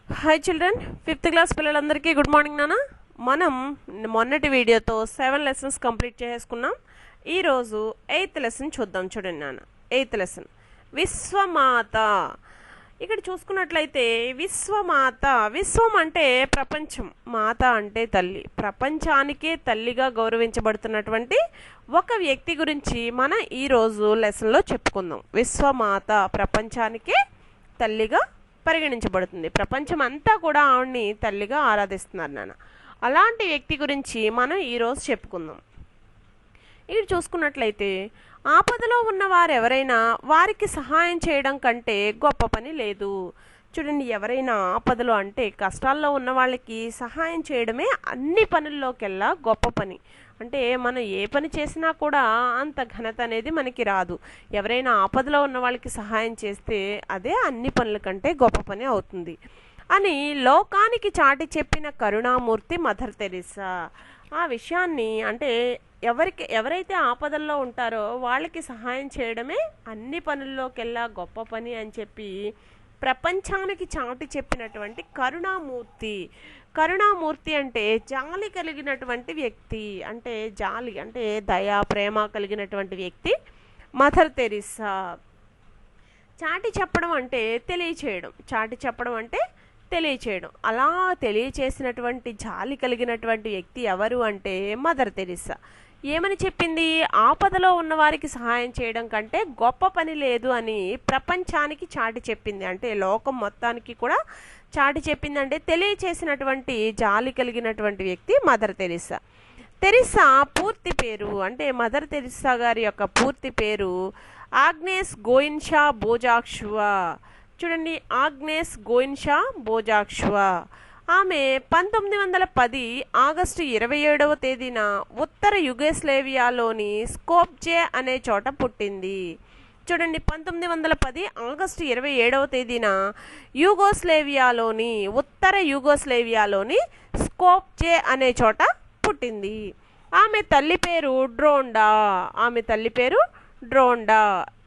Hi children, 5th class పిల్లలందరికీ good morning నాన్న. మనం మొన్నటి వీడియోతో 7 లెసన్స్ కంప్లీట్ చేసుకున్నాం. ఈరోజు 8th లెసన్ చూద్దాం. చూడండి నాన్న, 8th లెసన్ విశ్వమాత. ఇక్కడ చూసుకున్నట్లయితే విశ్వమాత, విశ్వం అంటే ప్రపంచం, మాత అంటే తల్లి. ప్రపంచానికే తల్లిగా గౌరవించబడుతున్నటువంటి ఒక వ్యక్తి గురించి మనం ఈరోజు లెసన్లో చెప్పుకుందాం. విశ్వమాత ప్రపంచానికే తల్లిగా పరిగణించబడుతుంది. ప్రపంచం అంతా కూడా ఆవిడ్ని తల్లిగా ఆరాధిస్తున్నారు నాన్న. అలాంటి వ్యక్తి గురించి మనం ఈరోజు చెప్పుకుందాం. ఇక్కడ చూసుకున్నట్లయితే ఆపదలో ఉన్న వారు ఎవరైనా వారికి సహాయం చేయడం కంటే గొప్ప పని లేదు. చూడండి, ఎవరైనా ఆపదలో అంటే కష్టాల్లో ఉన్న వాళ్ళకి సహాయం చేయడమే అన్ని పనుల్లోకెల్లా గొప్ప పని. అంటే మనం ఏ పని చేసినా కూడా అంత ఘనత అనేది మనకి రాదు. ఎవరైనా ఆపదలో ఉన్న వాళ్ళకి సహాయం చేస్తే అదే అన్ని పనుల కంటే గొప్ప పని అవుతుంది అని లోకానికి చాటి చెప్పిన కరుణామూర్తి మదర్ తెరిసా. ఆ విషయాన్ని అంటే ఎవరైతే ఆపదల్లో ఉంటారో వాళ్ళకి సహాయం చేయడమే అన్ని పనుల్లోకెల్లా గొప్ప పని అని చెప్పి ప్రపంచానికి చాటి చెప్పినటువంటి కరుణామూర్తి. కరుణామూర్తి అంటే జాలి కలిగినటువంటి వ్యక్తి, అంటే జాలి అంటే దయ ప్రేమ కలిగినటువంటి వ్యక్తి మదర్ తెరిసా. చాటి చెప్పడం అంటే తెలియచేయడం, చాటి చెప్పడం అంటే తెలియచేయడం. అలా తెలియచేసినటువంటి జాలి కలిగినటువంటి వ్యక్తి ఎవరు అంటే మదర్ తెరిసా. ఏమని చెప్పింది? ఆపదలో ఉన్నవారికి సహాయం చేయడం కంటే గొప్ప పని లేదు అని ప్రపంచానికి చాటి చెప్పింది. అంటే లోకం మొత్తానికి కూడా చాటి చెప్పింది. అంటే తెలియచేసినటువంటి జాలి కలిగినటువంటి వ్యక్తి మదర్ తెరిసా. తెరిసా పూర్తి పేరు అంటే మదర్ తెరిసా గారి యొక్క పూర్తి పేరు ఆగ్నేస్ గోయిన్షా బోజాక్షువా. చూడండి, ఆగ్నేస్ గోయిన్షా బోజాక్షువా. ఆమె 1910 ఆగస్టు 27వ తేదీన ఉత్తర యుగోస్లేవియాలోని స్కోప్జే అనే చోట పుట్టింది. చూడండి, 1910 ఆగస్టు 27వ తేదీన ఉత్తర యుగోస్లేవియాలోని స్కోప్జే అనే చోట పుట్టింది. ఆమె తల్లి పేరు డ్రోండా.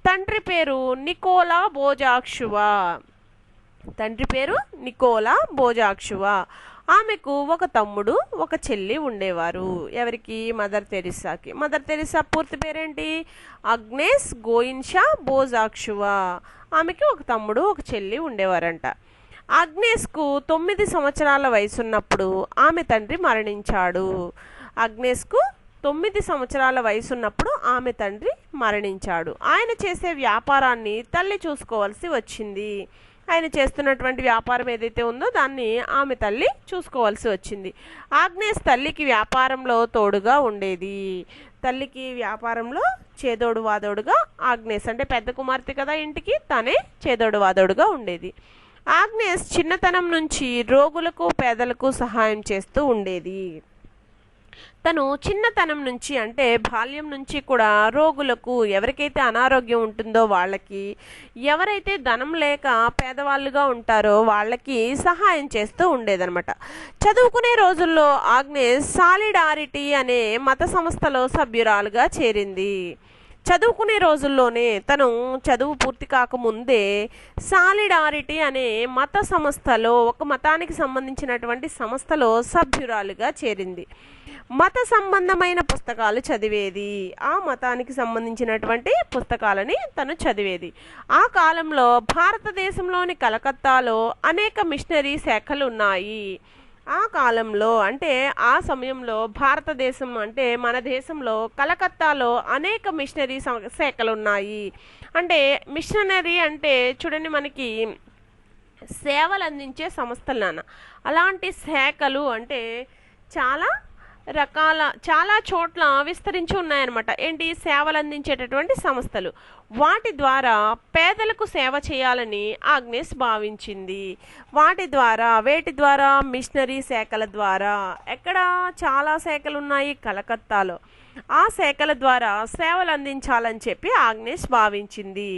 తండ్రి పేరు నికోలా బోజాక్షువా. ఆమెకు ఒక తమ్ముడు ఒక చెల్లి ఉండేవారు. ఎవరికి? మదర్ తెరిసాకి. మదర్ తెరిసా పూర్తి పేరేంటి? ఆగ్నేస్ గోయిన్షా బోజాక్షువా. ఆమెకి ఒక తమ్ముడు ఒక చెల్లి ఉండేవారంట. ఆగ్నేస్కు 9 సంవత్సరాల వయసున్నప్పుడు ఆమె తండ్రి మరణించాడు. ఆగ్నేస్కు 9 సంవత్సరాల వయసున్నప్పుడు ఆమె తండ్రి మరణించాడు. ఆయన చేసే వ్యాపారాన్ని తల్లి చూసుకోవాల్సి వచ్చింది. ఆయన చేస్తున్నటువంటి వ్యాపారం ఏదైతే ఉందో దాన్ని ఆమె తల్లి చూసుకోవాల్సి వచ్చింది. ఆగ్నేస్ తల్లికి వ్యాపారంలో తోడుగా ఉండేది. తల్లికి వ్యాపారంలో చేదోడు వాదోడుగా ఆగ్నేస్ అంటే పెద్ద కుమార్తె కదా, ఇంటికి తనే చేదోడు వాదోడుగా ఉండేది. ఆగ్నేస్ చిన్నతనం నుంచి రోగులకు పేదలకు సహాయం చేస్తూ ఉండేది. తను చిన్నతనం నుంచి అంటే బాల్యం నుంచి కూడా రోగులకు, ఎవరికైతే అనారోగ్యం ఉంటుందో వాళ్ళకి, ఎవరైతే ధనం లేక పేదవాళ్ళుగా ఉంటారో వాళ్ళకి సహాయం చేస్తూ ఉండేదన్నమాట. చదువుకునే రోజుల్లో ఆగ్నేస్ సాలిడారిటీ అనే మత సంస్థలో సభ్యురాలుగా చేరింది. చదువుకునే రోజుల్లోనే తను చదువు పూర్తి కాకముందే సాలిడారిటీ అనే మత సంస్థలో, ఒక మతానికి సంబంధించినటువంటి సంస్థలో సభ్యురాలుగా చేరింది. మత సంబంధమైన పుస్తకాలు చదివేది. ఆ మతానికి సంబంధించినటువంటి పుస్తకాలని తను చదివేది. ఆ కాలంలో భారతదేశంలోని కలకత్తాలో అనేక మిషనరీ శాఖలు ఉన్నాయి. ఆ కాలంలో అంటే ఆ సమయంలో భారతదేశం అంటే మన దేశంలో కలకత్తాలో అనేక మిషనరీ శాఖలు ఉన్నాయి. అంటే మిషనరీ అంటే చూడండి, మనకి సేవలు అందించే సంస్థలు నాన్న. అలాంటి శాఖలు అంటే చాలా చోట్ల విస్తరించి ఉన్నాయన్నమాట. ఏంటి? సేవలు అందించేటటువంటి సంస్థలు. వాటి ద్వారా పేదలకు సేవ చేయాలని ఆగ్నేస్ భావించింది. వేటి ద్వారా? మిషనరీ శాఖల ద్వారా. ఎక్కడ? చాలా శాఖలు ఉన్నాయి కలకత్తాలో. ఆ శాఖల ద్వారా సేవలు అందించాలని చెప్పి ఆగ్నేస్ భావించింది.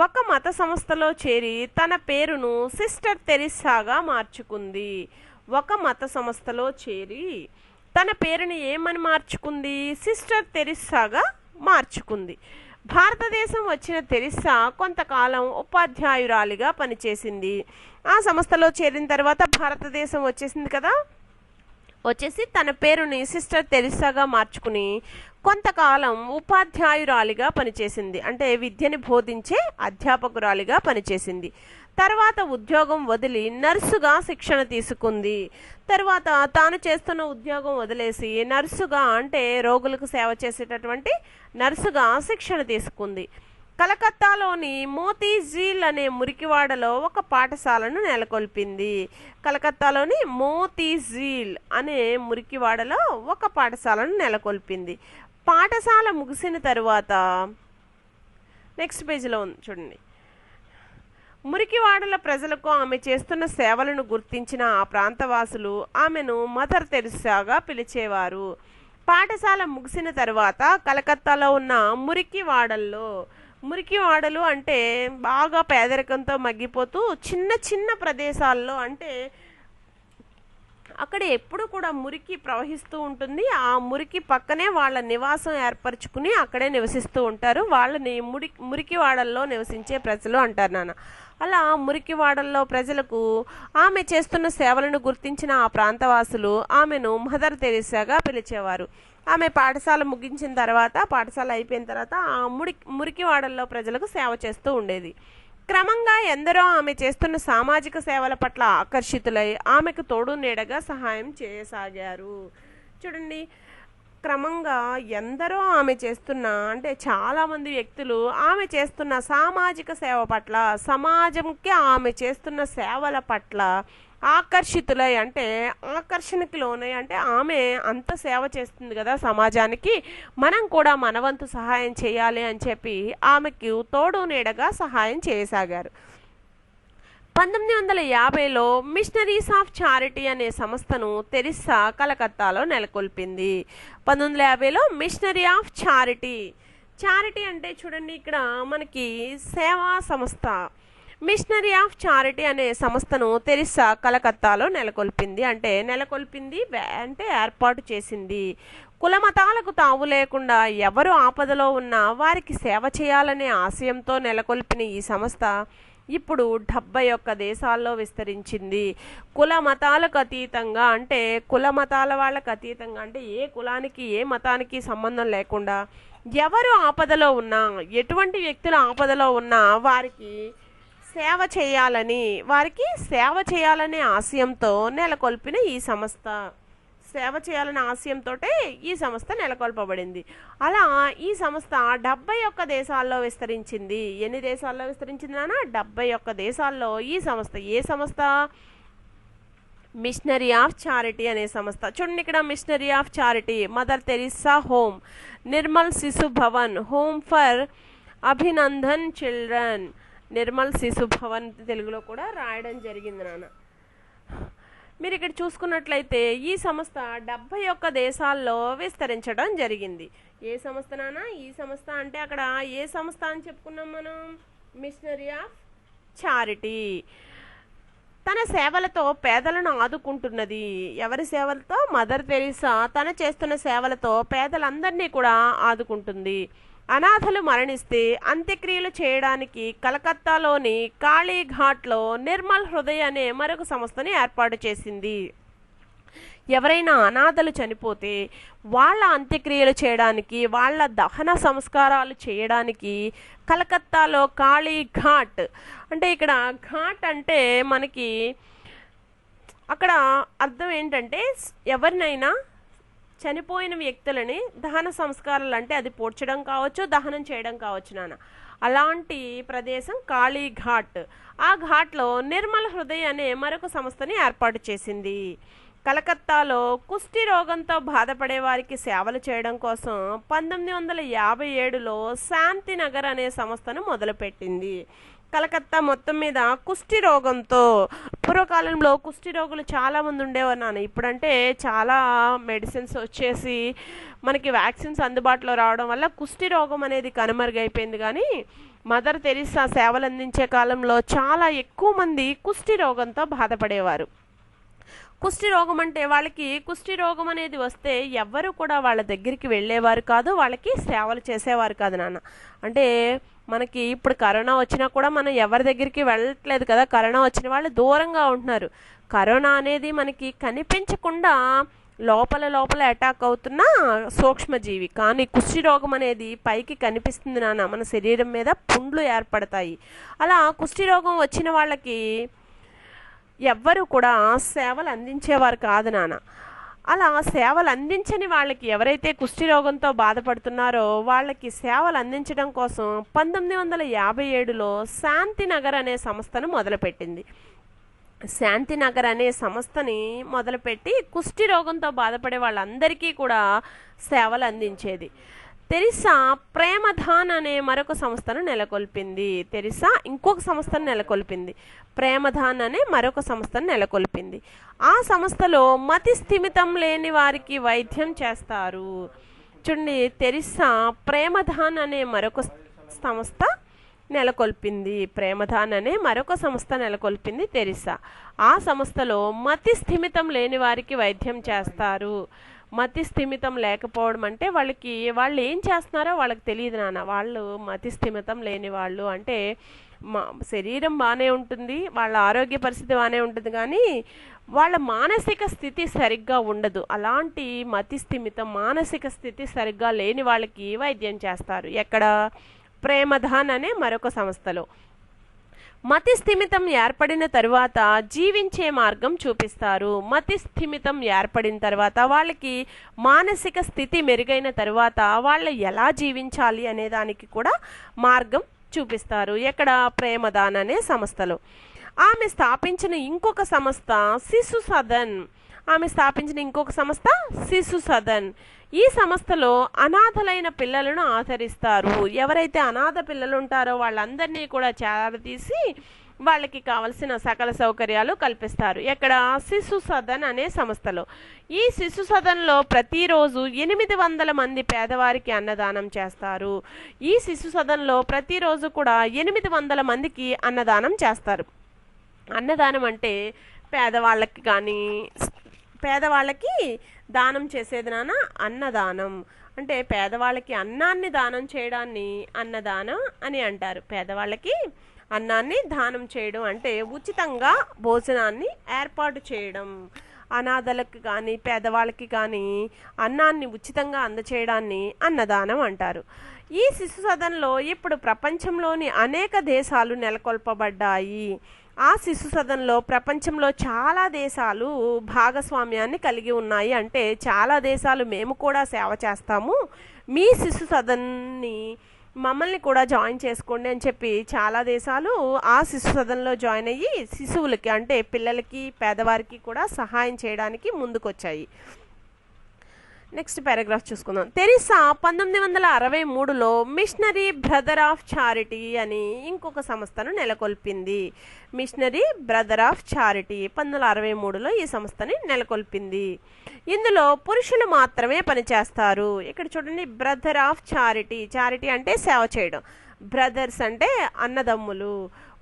ఒక మత సంస్థలో చేరి తన పేరును సిస్టర్ తెరిసాగా మార్చుకుంది. ఒక మత సంస్థలో చేరి తన పేరుని ఏమని మార్చుకుంది? సిస్టర్ తెరిసాగా మార్చుకుంది. భారతదేశం వచ్చిన తెరిస్సా కొంతకాలం ఉపాధ్యాయురాలిగా పనిచేసింది. ఆ సంస్థలో చేరిన తర్వాత భారతదేశం వచ్చేసింది కదా, వచ్చేసి తన పేరుని సిస్టర్ తెరిస్సాగా మార్చుకుని కొంతకాలం ఉపాధ్యాయురాలిగా పనిచేసింది. అంటే విద్యని బోధించే అధ్యాపకురాలిగా పనిచేసింది. తర్వాత ఉద్యోగం వదిలి నర్సుగా శిక్షణ తీసుకుంది. తర్వాత తాను చేస్తున్న ఉద్యోగం వదిలేసి నర్సుగా, అంటే రోగులకు సేవ చేసేటటువంటి నర్సుగా శిక్షణ తీసుకుంది. కలకత్తాలోని మోతీజీల్ అనే మురికివాడలో ఒక పాఠశాలను నెలకొల్పింది. కలకత్తాలోని మోతీజీల్ అనే మురికివాడలో ఒక పాఠశాలను నెలకొల్పింది. పాఠశాల ముగిసిన తరువాత నెక్స్ట్ పేజీలో ఉంది చూడండి. మురికివాడల ప్రజలకు ఆమె చేస్తున్న సేవలను గుర్తించిన ఆ ప్రాంతవాసులు ఆమెను మదర్ తెరిస్సాగా పిలిచేవారు. పాఠశాల ముగిసిన తర్వాత కలకత్తాలో ఉన్న మురికివాడలు అంటే బాగా పేదరికంతో మగ్గిపోతూ చిన్న చిన్న ప్రదేశాల్లో, అంటే అక్కడ ఎప్పుడు కూడా మురికి ప్రవహిస్తూ ఉంటుంది. ఆ మురికి పక్కనే వాళ్ళ నివాసం ఏర్పరచుకుని అక్కడే నివసిస్తూ ఉంటారు. వాళ్ళని మురికివాడల్లో నివసించే ప్రజలు అంటారు నాన్న. అలా మురికివాడల్లో ప్రజలకు ఆమె చేస్తున్న సేవలను గుర్తించిన ఆ ప్రాంతవాసులు ఆమెను మదర్ తెరిస్సాగా పిలిచేవారు. ఆమె పాఠశాల ముగించిన తర్వాత, పాఠశాల అయిపోయిన తర్వాత ఆ మురికివాడల్లో ప్రజలకు సేవ చేస్తూ ఉండేది. క్రమంగా ఎందరో ఆమె చేస్తున్న సామాజిక సేవల పట్ల ఆకర్షితులై ఆమెకు తోడు నీడగా సహాయం చేయసాగారు. చూడండి, క్రమంగా ఎందరో ఆమె చేస్తున్న, అంటే చాలామంది వ్యక్తులు ఆమె చేస్తున్న సామాజిక సేవ పట్ల, సమాజంకి ఆమె చేస్తున్న సేవల పట్ల ఆకర్షితులై, అంటే ఆకర్షణకి లోనై, అంటే ఆమె అంత సేవ చేస్తుంది కదా సమాజానికి, మనం కూడా మనవంతు సహాయం చేయాలి అని చెప్పి ఆమెకు తోడు నీడగా సహాయం చేయసాగారు. 1950లో మిషనరీస్ ఆఫ్ చారిటీ అనే సంస్థను తెరిస్సా కలకత్తాలో నెలకొల్పింది. 1950లో మిషనరీ ఆఫ్ చారిటీ అంటే చూడండి, ఇక్కడ మనకి సేవా సంస్థ. మిషనరీ ఆఫ్ చారిటీ అనే సంస్థను తెరిస్సా కలకత్తాలో నెలకొల్పింది. అంటే ఏర్పాటు చేసింది. కులమతాలకు తావు లేకుండా ఎవరు ఆపదలో ఉన్నా వారికి సేవ చేయాలనే ఆశయంతో నెలకొల్పిన ఈ సంస్థ ఇప్పుడు 71 దేశాల్లో విస్తరించింది. కుల మతాలకు అతీతంగా, అంటే కుల మతాల వాళ్ళకు అతీతంగా, అంటే ఏ కులానికి ఏ మతానికి సంబంధం లేకుండా ఎవరు ఆపదలో ఉన్నా, ఎటువంటి వ్యక్తులు ఆపదలో ఉన్నా వారికి సేవ చేయాలనే ఆశయంతో నెలకొల్పిన ఈ సంస్థ, సేవ చేయాలనే ఆశయంతో ఈ సంస్థ నెలకొల్పబడింది. అలా ఈ సంస్థ 71 దేశాల్లో విస్తరించింది. ఎన్ని దేశాల్లో విస్తరించింది నాన్న? 71 దేశాల్లో ఈ సంస్థ. ఏ సంస్థ? మిషనరీ ఆఫ్ చారిటీ అనే సంస్థ. చూడండి, ఇక్కడ missionary of charity, mother Teresa home, Nirmal Shishu Bhavan, home for abandoned children, Nirmal Shishu Bhavan తెలుగులో కూడా రాయడం జరిగింది నాన్న. మీరు ఇక్కడ చూసుకున్నట్లయితే ఈ సంస్థ 71 దేశాల్లో విస్తరించడం జరిగింది. ఏ సంస్థ నాన్న? ఈ సంస్థ. అంటే అక్కడ ఏ సంస్థ అని చెప్పుకున్నాం మనం? Missionary of Charity. తన సేవలతో పేదలను ఆదుకుంటున్నది. ఎవరి సేవలతో? మదర్ తెరిస్సా తన చేస్తున్న సేవలతో పేదలందరినీ కూడా ఆదుకుంటుంది. అనాథలు మరణిస్తే అంత్యక్రియలు చేయడానికి కలకత్తాలోని కాళీఘాట్లో నిర్మల్ హృదయ్ అనే మరొక సంస్థని ఏర్పాటు చేసింది. ఎవరైనా అనాథలు చనిపోతే వాళ్ళ అంత్యక్రియలు చేయడానికి, వాళ్ళ దహన సంస్కారాలు చేయడానికి కలకత్తాలో కాళీఘాట్, అంటే ఇక్కడ ఘాట్ అంటే మనకి అక్కడ అర్థం ఏంటంటే ఎవరినైనా చనిపోయిన వ్యక్తులని దహన సంస్కారాలు, అంటే అది పోడ్చడం కావచ్చు, దహనం చేయడం కావచ్చు నాన్న. అలాంటి ప్రదేశం కాళీఘాట్. ఆ ఘాట్లో నిర్మల్ హృదయ్ అనే మరొక సంస్థని ఏర్పాటు చేసింది. కలకత్తాలో కుష్టి రోగంతో బాధపడే వారికి సేవలు చేయడం కోసం 1957లో శాంతినగర్ అనే సంస్థను మొదలుపెట్టింది. కలకత్తా మొత్తం మీద కుష్టి రోగంతో, పూర్వకాలంలో కుష్టి రోగులు చాలామంది ఉండేవారు నాన్న. ఇప్పుడంటే చాలా మెడిసిన్స్ వచ్చేసి మనకి వ్యాక్సిన్స్ అందుబాటులో రావడం వల్ల కుష్టి రోగం అనేది కనుమరుగైపోయింది. కానీ మదర్ తెరిస్సా సేవలు అందించే కాలంలో చాలా ఎక్కువ మంది కుష్టి రోగంతో బాధపడేవారు. కుష్టి రోగం అంటే వాళ్ళకి కుష్టి రోగం అనేది వస్తే ఎవ్వరు కూడా వాళ్ళ దగ్గరికి వెళ్ళేవారు కాదు, వాళ్ళకి సేవలు చేసేవారు కాదు నాన్న. అంటే మనకి ఇప్పుడు కరోనా వచ్చినా కూడా మనం ఎవరి దగ్గరికి వెళ్ళట్లేదు కదా, కరోనా వచ్చిన వాళ్ళు దూరంగా ఉంటున్నారు. కరోనా అనేది మనకి కనిపించకుండా లోపల లోపల అటాక్ అవుతున్న సూక్ష్మజీవి, కానీ కుష్టి రోగం అనేది పైకి కనిపిస్తుంది నాన్న, మన శరీరం మీద పుండ్లు ఏర్పడతాయి. అలా కుష్టి రోగం వచ్చిన వాళ్ళకి ఎవ్వరు కూడా సేవలు అందించేవారు కాదు నాన్న. అలా సేవలు అందించని వాళ్ళకి, ఎవరైతే కుష్టి రోగంతో బాధపడుతున్నారో వాళ్ళకి సేవలు అందించడం కోసం 1957లో శాంతినగర్ అనే సంస్థను మొదలుపెట్టింది. శాంతినగర్ అనే సంస్థని మొదలుపెట్టి కుష్టి రోగంతో బాధపడే వాళ్ళందరికీ కూడా సేవలు అందించేది. తెరిసా ప్రేమధాన్ అనే మరొక సంస్థను నెలకొల్పింది. తెరిసా ఇంకొక సంస్థను నెలకొల్పింది, ప్రేమధాన్ అనే మరొక సంస్థను నెలకొల్పింది. ఆ సంస్థలో మతి స్థిమితం లేని వారికి వైద్యం చేస్తారు. చూడండి, తెరిసా ప్రేమధాన్ అనే మరొక సంస్థ నెలకొల్పింది, ప్రేమధాన్ అనే మరొక సంస్థ నెలకొల్పింది తెరిసా. ఆ సంస్థలో మతి స్థిమితం లేని వారికి వైద్యం చేస్తారు. మతి స్థిమితం లేకపోవడం అంటే వాళ్ళు ఏం చేస్తున్నారో వాళ్ళకి తెలియదు నాన్న. వాళ్ళు మతి స్థిమితం లేని వాళ్ళు అంటే శరీరం బాగానే ఉంటుంది, వాళ్ళ ఆరోగ్య పరిస్థితి బాగానే ఉంటుంది, కానీ వాళ్ళ మానసిక స్థితి సరిగ్గా ఉండదు. అలాంటి మతి స్థిమితం, మానసిక స్థితి సరిగ్గా లేని వాళ్ళకి వైద్యం చేస్తారు. ఎక్కడ? ప్రేమధాన్ అనే మరొక సంస్థలో. మతి స్థిమితం ఏర్పడిన తరువాత జీవించే మార్గం చూపిస్తారు. మతి స్థిమితం ఏర్పడిన తర్వాత వాళ్ళకి మానసిక స్థితి మెరుగైన తరువాత వాళ్ళు ఎలా జీవించాలి అనే దానికి కూడా మార్గం చూపిస్తారు. ఎక్కడ? ప్రేమదాన్ అనే సంస్థలో. ఆమె స్థాపించిన ఇంకొక సంస్థ శిశు సదన్. శిశు సదన్. ఈ సంస్థలో అనాథలైన పిల్లలను ఆదరిస్తారు. ఎవరైతే అనాథ పిల్లలు ఉంటారో వాళ్ళందరినీ కూడా చేరదీసి వాళ్ళకి కావలసిన సకల సౌకర్యాలు కల్పిస్తారు. ఎక్కడ? శిశు సదన్ అనే సంస్థలో. ఈ శిశు సదన్లో ప్రతిరోజు 800 మంది పేదవారికి అన్నదానం చేస్తారు. ఈ శిశు సదన్లో ప్రతిరోజు కూడా 800 మందికి అన్నదానం చేస్తారు. అన్నదానం అంటే పేదవాళ్ళకి దానం చేసేది నాన్న అన్నదానం. అంటే పేదవాళ్ళకి అన్నాన్ని దానం చేయడాన్ని అన్నదానం అని అంటారు. పేదవాళ్ళకి అన్నాన్ని దానం చేయడం అంటే ఉచితంగా భోజనాన్ని ఏర్పాటు చేయడం. అనాథలకు కానీ పేదవాళ్ళకి కానీ అన్నాన్ని ఉచితంగా అందచేయడాన్ని అన్నదానం అంటారు. ఈ శిశు సదన్లో ఇప్పుడు ప్రపంచంలోని అనేక దేశాలు నెలకొల్పబడ్డాయి. ఆ శిశు సదన్లో ప్రపంచంలో చాలా దేశాలు భాగస్వామ్యాన్ని కలిగి ఉన్నాయి. అంటే చాలా దేశాలు మేము కూడా సేవ చేస్తాము, మీ శిశు సదన్ని మమ్మల్ని కూడా జాయిన్ చేసుకోండి అని చెప్పి చాలా దేశాలు ఆ శిశు సదన్లో జాయిన్ అయ్యి శిశువులకి అంటే పిల్లలకి పేదవారికి కూడా సహాయం చేయడానికి ముందుకొచ్చాయి. నెక్స్ట్ పారాగ్రాఫ్ చూసుకుందాం. తెరిసా 1963లో మిషనరీ బ్రదర్ ఆఫ్ చారిటీ అని ఇంకొక సంస్థను నెలకొల్పింది. మిషనరీ బ్రదర్ ఆఫ్ చారిటీ 1963లో ఈ సంస్థని నెలకొల్పింది. ఇందులో పురుషులు మాత్రమే పనిచేస్తారు. ఇక్కడ చూడండి, బ్రదర్ ఆఫ్ చారిటీ. చారిటీ అంటే సేవ చేయడం, బ్రదర్స్ అంటే అన్నదమ్ములు,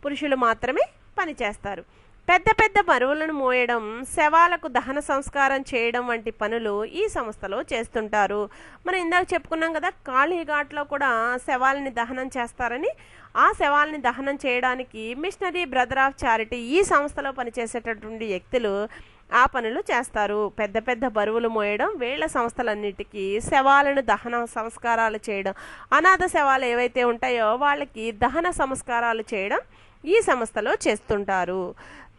పురుషులు మాత్రమే పనిచేస్తారు. పెద్ద పెద్ద బరువులను మోయడం, శవాలకు దహన సంస్కారం చేయడం వంటి పనులు ఈ సంస్థలో చేస్తుంటారు. మనం ఇందాక చెప్పుకున్నాం కదా, కాళీఘాట్లో కూడా శవాలని దహనం చేస్తారని. ఆ శవాలని దహనం చేయడానికి మిషనరీ బ్రదర్ ఆఫ్ చారిటీ ఈ సంస్థలో పనిచేసేటటువంటి వ్యక్తులు ఆ పనులు చేస్తారు. పెద్ద పెద్ద బరువులు మోయడం, వీళ్ళ సంస్థలన్నిటికీ శవాలను దహన సంస్కారాలు చేయడం, అనాథ శవాలు ఏవైతే ఉంటాయో వాళ్ళకి దహన సంస్కారాలు చేయడం ఈ సంస్థలో చేస్తుంటారు.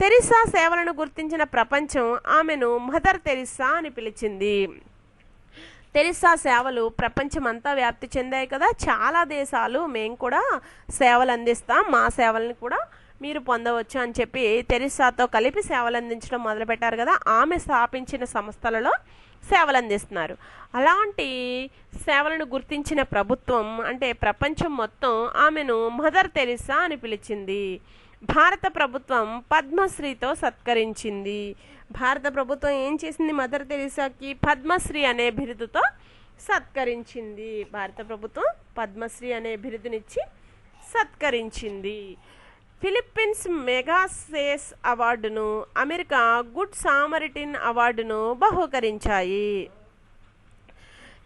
తెరిసా సేవలను గుర్తించిన ప్రపంచం ఆమెను మదర్ తెరిసా అని పిలిచింది. తెరిసా సేవలు ప్రపంచమంతా వ్యాప్తి చెందాయి కదా, చాలా దేశాలు మేము కూడా సేవలు అందిస్తాం, మా సేవలను కూడా మీరు పొందవచ్చు అని చెప్పి తెరిసాతో కలిపి సేవలు అందించడం మొదలుపెట్టారు కదా. ఆమె స్థాపించిన సంస్థలలో సేవలు అందిస్తున్నారు. అలాంటి సేవలను గుర్తించిన ప్రభుత్వం అంటే ప్రపంచం మొత్తం ఆమెను మదర్ తెరిసా అని పిలిచింది. భారత ప్రభుత్వం పద్మశ్రీతో సత్కరించింది. భారత ప్రభుత్వం ఏం చేసింది? మదర్ తెరిసాకి పద్మశ్రీ అనే బిరుదుతో సత్కరించింది. భారత ప్రభుత్వం పద్మశ్రీ అనే బిరుదునిచ్చి సత్కరించింది. ఫిలిప్పీన్స్ మెగాసేస్ అవార్డును, అమెరికా గుడ్ సామరిటిన్ అవార్డును బహూకరించాయి.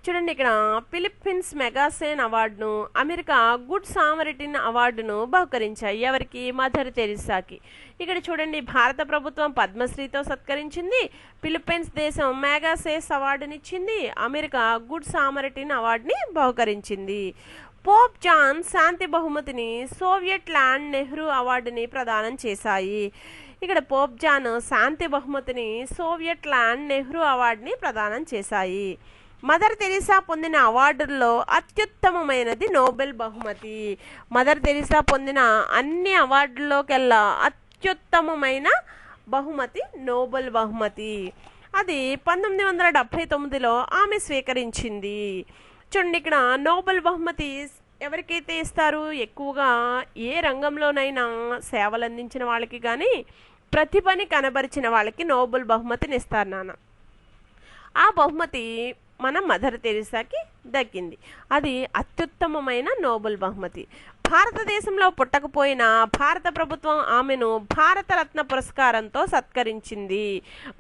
చూడండి, ఇక్కడ ఫిలిప్పీన్స్ మెగాసేన్ అవార్డును, అమెరికా గుడ్ సామరిటిన్ అవార్డును బహుకరించాయి. ఎవరికి? మదర్ తెరిసాకి. ఇక్కడ చూడండి, భారత ప్రభుత్వం పద్మశ్రీతో సత్కరించింది, ఫిలిప్పీన్స్ దేశం మెగాసేస్ అవార్డునిచ్చింది, అమెరికా గుడ్ సామరిటిన్ అవార్డుని బహుకరించింది. పోప్ జాన్ శాంతి బహుమతిని, సోవియట్ ల్యాండ్ నెహ్రూ అవార్డుని ప్రదానం చేశాయి. ఇక్కడ పోప్ జాన్ శాంతి బహుమతిని, సోవియట్ ల్యాండ్ నెహ్రూ అవార్డుని ప్రదానం చేశాయి. మదర్ తెరిసా పొందిన అవార్డుల్లో అత్యుత్తమమైనది నోబెల్ బహుమతి. మదర్ తెరిసా పొందిన అన్ని అవార్డుల్లోకెల్లా అత్యుత్తమమైన బహుమతి నోబెల్ బహుమతి. అది 1979లో ఆమె స్వీకరించింది. చూడండి, ఇక్కడ నోబెల్ బహుమతి ఎవరికైతే ఇస్తారు? ఎక్కువగా ఏ రంగంలోనైనా సేవలు అందించిన వాళ్ళకి కానీ ప్రతిభని కనబరిచిన వాళ్ళకి నోబెల్ బహుమతిని ఇస్తారు నాన్న. ఆ బహుమతి మన మదర్ తెరిసాకి దక్కింది. అది అత్యుత్తమమైన నోబెల్ బహుమతి. భారతదేశంలో పుట్టకపోయినా భారత ప్రభుత్వం ఆమెను భారతరత్న పురస్కారంతో సత్కరించింది.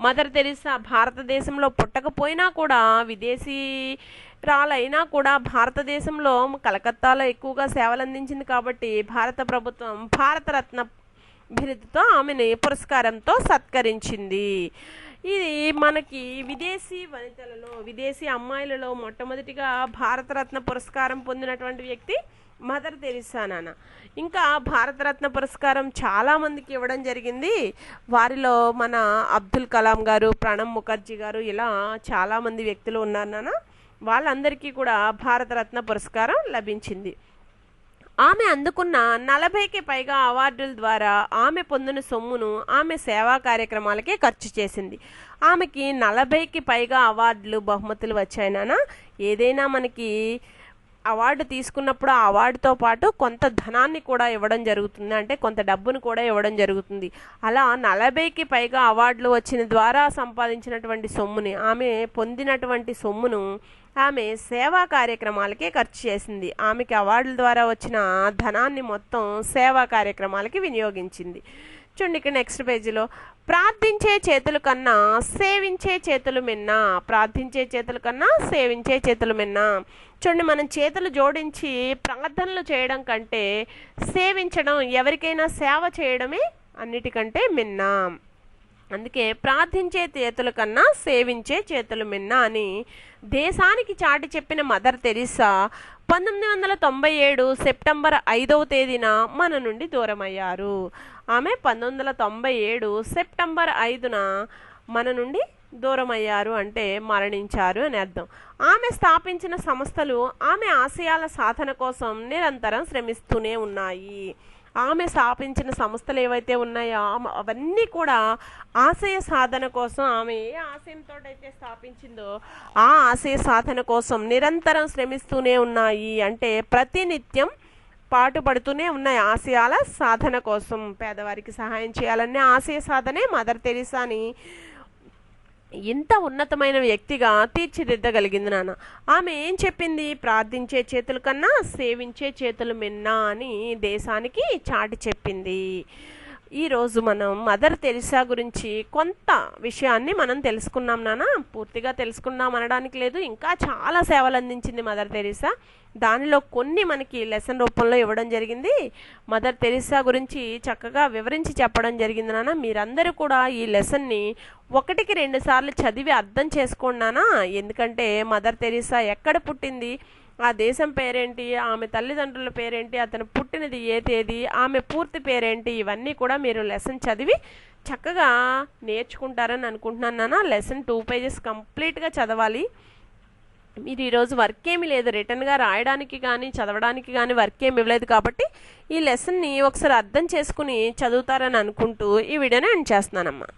మదర్ తెరిసా భారతదేశంలో పుట్టకపోయినా కూడా, విదేశీ రాలైనా కూడా భారతదేశంలో కలకత్తాలో ఎక్కువగా సేవలు అందించింది కాబట్టి భారత ప్రభుత్వం భారతరత్న బిరుదుతో ఆమెని పురస్కారంతో సత్కరించింది. ఇది మనకి విదేశీ వనితలలో, విదేశీ అమ్మాయిలలో మొట్టమొదటిగా భారతరత్న పురస్కారం పొందినటువంటి వ్యక్తి మదర్ తెరిసా నాన్న. ఇంకా భారతరత్న పురస్కారం చాలామందికి ఇవ్వడం జరిగింది. వారిలో మన అబ్దుల్ కలాం గారు, ప్రణబ్ ముఖర్జీ గారు, ఇలా చాలామంది వ్యక్తులు ఉన్నారు నాన్న. వాళ్ళందరికీ కూడా భారతరత్న పురస్కారం లభించింది. ఆమె అందుకున్న 40కి పైగా అవార్డుల ద్వారా ఆమె పొందిన సొమ్మును ఆమె సేవా కార్యక్రమాలకే ఖర్చు చేసింది. ఆమెకి 40కి పైగా అవార్డులు, బహుమతులు వచ్చాయి నాన్న. ఏదైనా మనకి అవార్డు తీసుకున్నప్పుడు ఆ అవార్డుతో పాటు కొంత ధనాన్ని కూడా ఇవ్వడం జరుగుతుంది, అంటే కొంత డబ్బును కూడా ఇవ్వడం జరుగుతుంది. అలా 40కి పైగా అవార్డులు వచ్చిన ద్వారా సంపాదించినటువంటి సొమ్ముని, ఆమె పొందినటువంటి సొమ్మును ఆమె సేవా కార్యక్రమాలకే ఖర్చు చేసింది. ఆమెకి అవార్డుల ద్వారా వచ్చిన ధనాన్ని మొత్తం సేవా కార్యక్రమాలకి వినియోగించింది. చూడండి, ఇక్కడ నెక్స్ట్ పేజీలో ప్రార్థించే చేతుల కన్నా సేవించే చేతులు మిన్న. ప్రార్థించే చేతుల కన్నా సేవించే చేతులు మిన్న. చూడండి, మనం చేతులు జోడించి ప్రార్థనలు చేయడం కంటే సేవించడం, ఎవరికైనా సేవ చేయడమే అన్నిటికంటే మిన్న. అందుకే ప్రార్థించే చేతుల కన్నా సేవించే చేతులు మిన్న అని దేశానికి చాటి చెప్పిన మదర్ తెరిసా 1997 సెప్టెంబర్ 5వ తేదీన మన నుండి దూరమయ్యారు. ఆమె 1997 సెప్టెంబర్ 5న మన నుండి దూరమయ్యారు, అంటే మరణించారు అని అర్థం. ఆమె స్థాపించిన సంస్థలు ఆమె ఆశయాల సాధన కోసం నిరంతరం శ్రమిస్తూనే ఉన్నాయి. ఆమె స్థాపించిన సంస్థలు ఏవైతే ఉన్నాయో అవన్నీ కూడా ఆశయ సాధన కోసం, ఆమె ఏ ఆశయంతో అయితే స్థాపించిందో ఆ ఆశయ సాధన కోసం నిరంతరం శ్రమిస్తూనే ఉన్నాయి. అంటే ప్రతినిత్యం పాటుపడుతూనే ఉన్నాయి ఆశయాల సాధన కోసం. పేదవారికి సహాయం చేయాలనే ఆశయ సాధనే మదర్ తెరిసాని ఇంత ఉన్నతమైన వ్యక్తిగా తీర్చిదిద్దగలిగింది నాన్న. ఆమె ఏం చెప్పింది? ప్రార్థించే చేతుల కన్నా సేవించే చేతులు మిన్న అని దేశానికి చాటి చెప్పింది. ఈరోజు మనం మదర్ తెరిసా గురించి కొంత విషయాన్ని మనం తెలుసుకున్నాం నాన్న. పూర్తిగా తెలుసుకున్నాం అనడానికి లేదు, ఇంకా చాలా సేవలు అందించింది మదర్ తెరిసా. దానిలో కొన్ని మనకి లెసన్ రూపంలో ఇవ్వడం జరిగింది. మదర్ తెరిసా గురించి చక్కగా వివరించి చెప్పడం జరిగింది నాన్న. మీరందరూ కూడా ఈ లెసన్ని 1కి 2 సార్లు చదివి అర్థం చేసుకోండి నాన్న. ఎందుకంటే మదర్ తెరిసా ఎక్కడ పుట్టింది, ఆ దేశం పేరేంటి, ఆమె తల్లిదండ్రుల పేరేంటి, అతను పుట్టినది ఏ తేదీ, ఆమె పూర్తి పేరేంటి, ఇవన్నీ కూడా మీరు లెసన్ చదివి చక్కగా నేర్చుకుంటారని అనుకుంటున్నాను నాన్న. లెసన్ 2 పేజెస్ కంప్లీట్గా చదవాలి. మీరు ఈరోజు వర్క్ ఏమీ లేదు, రిటర్న్గా రాయడానికి కానీ చదవడానికి కానీ వర్క్ ఏమి ఇవ్వలేదు కాబట్టి ఈ లెసన్ని ఒకసారి అర్థం చేసుకుని చదువుతారని అనుకుంటూ ఈ వీడియోని ఎండ్ చేస్తున్నానమ్మా.